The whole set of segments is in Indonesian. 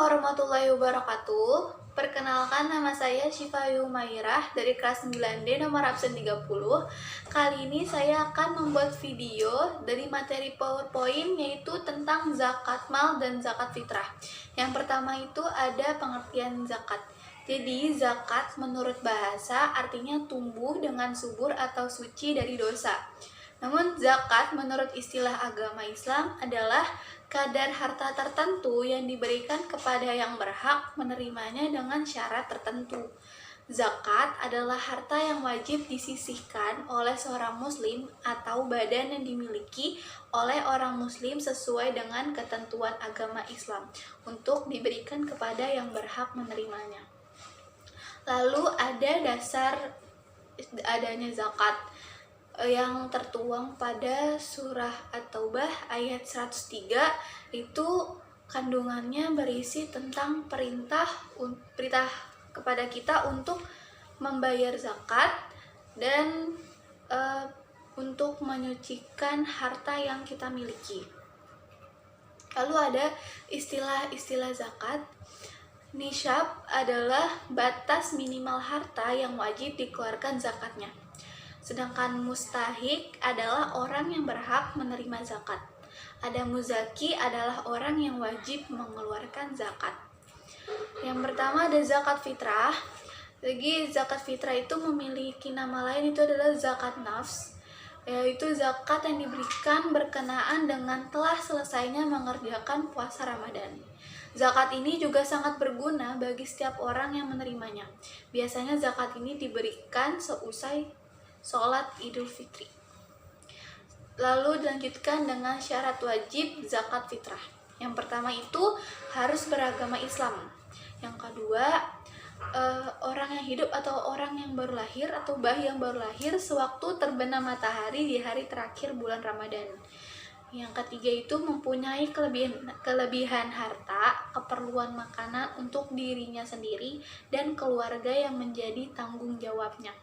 warahmatullahi wabarakatuh. Perkenalkan, nama saya Syifa Yumairah dari kelas 9D nomor absen 30. Kali ini saya akan membuat video dari materi PowerPoint yaitu tentang zakat mal dan zakat fitrah. Yang pertama itu ada pengertian zakat. Jadi zakat menurut bahasa artinya tumbuh dengan subur atau suci dari dosa. Namun zakat menurut istilah agama Islam adalah kadar harta tertentu yang diberikan kepada yang berhak menerimanya dengan syarat tertentu. Zakat adalah harta yang wajib disisihkan oleh seorang muslim atau badan yang dimiliki oleh orang muslim sesuai dengan ketentuan agama Islam untuk diberikan kepada yang berhak menerimanya. Lalu ada dasar adanya zakat yang tertuang pada surah At-Taubah ayat 103. Itu kandungannya berisi tentang perintah kepada kita untuk membayar zakat dan untuk menyucikan harta yang kita miliki. Lalu ada istilah-istilah zakat. Nisyab adalah batas minimal harta yang wajib dikeluarkan zakatnya. Sedangkan mustahik adalah orang yang berhak menerima zakat. Ada muzaki adalah orang yang wajib mengeluarkan zakat. Yang pertama ada zakat fitrah. Jadi zakat fitrah itu memiliki nama lain, itu adalah zakat nafs, yaitu zakat yang diberikan berkenaan dengan telah selesainya mengerjakan puasa Ramadan. Zakat ini juga sangat berguna bagi setiap orang yang menerimanya. Biasanya zakat ini diberikan seusai sholat Idul Fitri. Lalu dilanjutkan dengan syarat wajib zakat fitrah. Yang pertama itu harus beragama Islam. Yang kedua, orang yang hidup atau orang yang baru lahir atau bayi yang baru lahir sewaktu terbenam matahari di hari terakhir bulan Ramadan. Yang ketiga itu mempunyai kelebihan harta, keperluan makanan untuk dirinya sendiri dan keluarga yang menjadi tanggung jawabnya.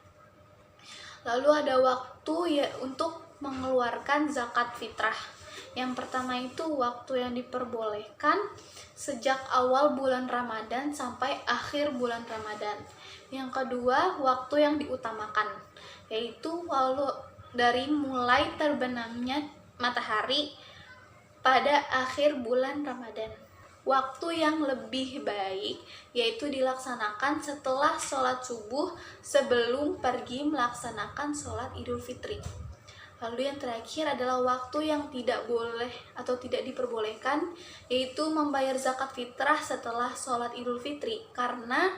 Lalu ada waktu untuk mengeluarkan zakat fitrah. Yang pertama itu waktu yang diperbolehkan sejak awal bulan Ramadan sampai akhir bulan Ramadan. Yang kedua, waktu yang diutamakan, yaitu dari mulai terbenamnya matahari pada akhir bulan Ramadan. Waktu yang lebih baik yaitu dilaksanakan setelah sholat subuh sebelum pergi melaksanakan sholat Idul Fitri. Lalu yang terakhir adalah waktu yang tidak boleh atau tidak diperbolehkan, yaitu membayar zakat fitrah setelah sholat Idul Fitri, karena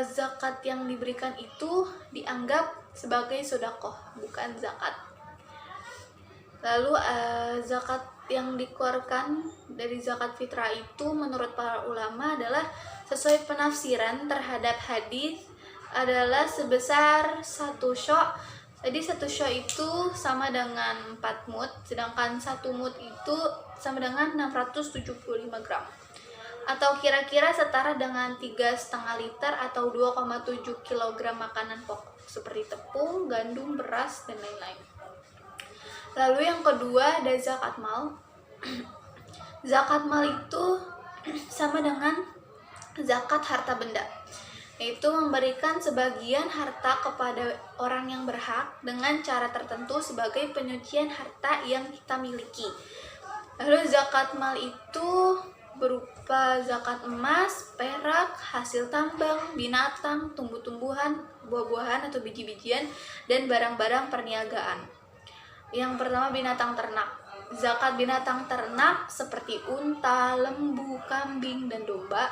zakat yang diberikan itu dianggap sebagai sedekah, bukan zakat. Lalu zakat yang dikeluarkan dari zakat fitrah itu menurut para ulama adalah sesuai penafsiran terhadap hadis adalah sebesar 1 syok. Jadi 1 syok itu sama dengan 4 mud, sedangkan 1 mud itu sama dengan 675 gram. Atau kira-kira setara dengan 3,5 liter atau 2,7 kg makanan pokok seperti tepung, gandum, beras, dan lain-lain. Lalu yang kedua ada zakat mal. Zakat mal itu sama dengan zakat harta benda, yaitu memberikan sebagian harta kepada orang yang berhak dengan cara tertentu sebagai penyucian harta yang kita miliki. Lalu zakat mal itu berupa zakat emas, perak, hasil tambang, binatang, tumbuh-tumbuhan, buah-buahan atau biji-bijian, dan barang-barang perniagaan. Yang pertama binatang ternak. Zakat binatang ternak seperti unta, lembu, kambing, dan domba.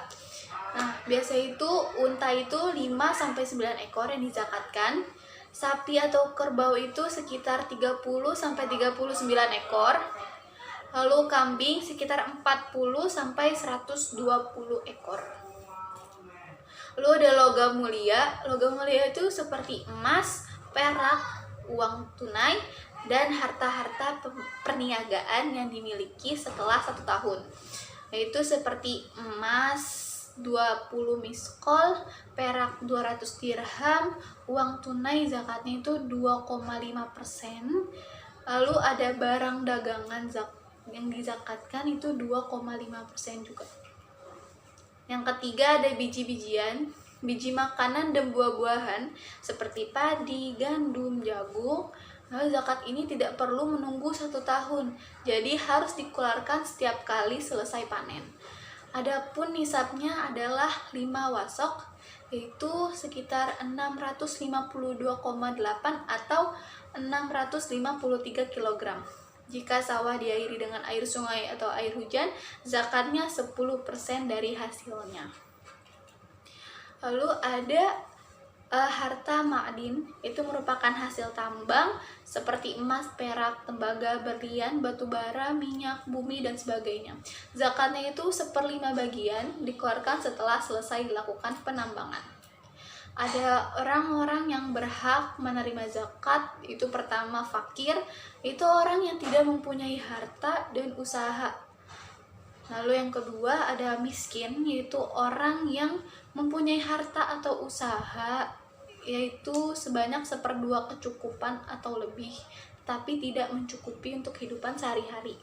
Nah, biasa itu unta itu 5-9 ekor yang dizakatkan. Sapi atau kerbau itu sekitar 30-39 ekor. Lalu kambing sekitar 40-120 ekor. Lalu ada logam mulia. Logam mulia itu seperti emas, perak, uang tunai, dan harta-harta perniagaan yang dimiliki setelah 1 tahun, yaitu seperti emas 20 miskol, perak 200 dirham, uang tunai zakatnya itu 2,5%. Lalu ada barang dagangan yang dizakatkan itu 2,5% juga. Yang ketiga ada biji-bijian, biji makanan dan buah-buahan seperti padi, gandum, jagung. Nah, zakat ini tidak perlu menunggu 1 tahun, jadi harus dikeluarkan setiap kali selesai panen. Adapun nisabnya adalah 5 wasok, yaitu sekitar 652,8 atau 653 kg. Jika sawah diairi dengan air sungai atau air hujan, zakatnya 10% dari hasilnya. Lalu ada harta ma'din, itu merupakan hasil tambang seperti emas, perak, tembaga, berlian, batu bara, minyak, bumi, dan sebagainya. Zakatnya itu 1/5 bagian dikeluarkan setelah selesai dilakukan penambangan. Ada orang-orang yang berhak menerima zakat, itu pertama fakir, itu orang yang tidak mempunyai harta dan usaha. Lalu yang kedua ada miskin, yaitu orang yang mempunyai harta atau usaha, yaitu sebanyak 1/2 kecukupan atau lebih, tapi tidak mencukupi untuk kehidupan sehari-hari.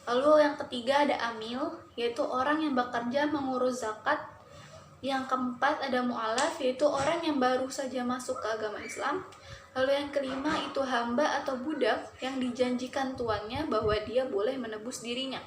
Lalu yang ketiga ada amil, yaitu orang yang bekerja mengurus zakat. Yang keempat ada mu'alaf, yaitu orang yang baru saja masuk ke agama Islam. Lalu yang kelima itu hamba atau budak yang dijanjikan tuannya bahwa dia boleh menebus dirinya.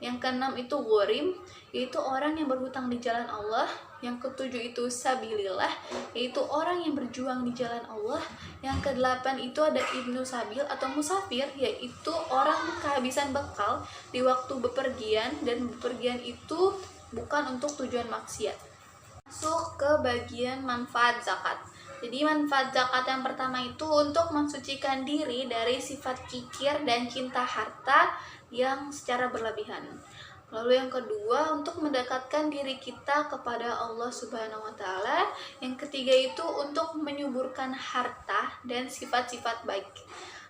Yang keenam itu ghorim, yaitu orang yang berhutang di jalan Allah. Yang ketujuh itu sabilillah, yaitu orang yang berjuang di jalan Allah. Yang kedelapan itu ada ibnu sabil atau musafir, yaitu orang kehabisan bekal di waktu bepergian, dan bepergian itu bukan untuk tujuan maksiat. Masuk ke bagian manfaat zakat. Jadi manfaat zakat yang pertama itu untuk mensucikan diri dari sifat kikir dan cinta harta yang secara berlebihan. Lalu yang kedua untuk mendekatkan diri kita kepada Allah Subhanahu wa taala. Yang ketiga itu untuk menyuburkan harta dan sifat-sifat baik.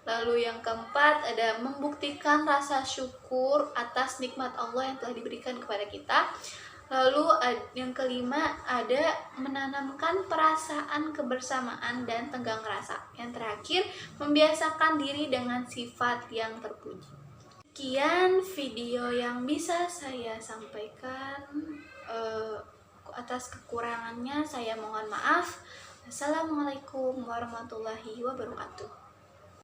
Lalu yang keempat ada membuktikan rasa syukur atas nikmat Allah yang telah diberikan kepada kita. Lalu yang kelima ada menanamkan perasaan kebersamaan dan tenggang rasa. Yang terakhir membiasakan diri dengan sifat yang terpuji. Sekian video yang bisa saya sampaikan. Atas kekurangannya saya mohon maaf. Assalamualaikum warahmatullahi wabarakatuh.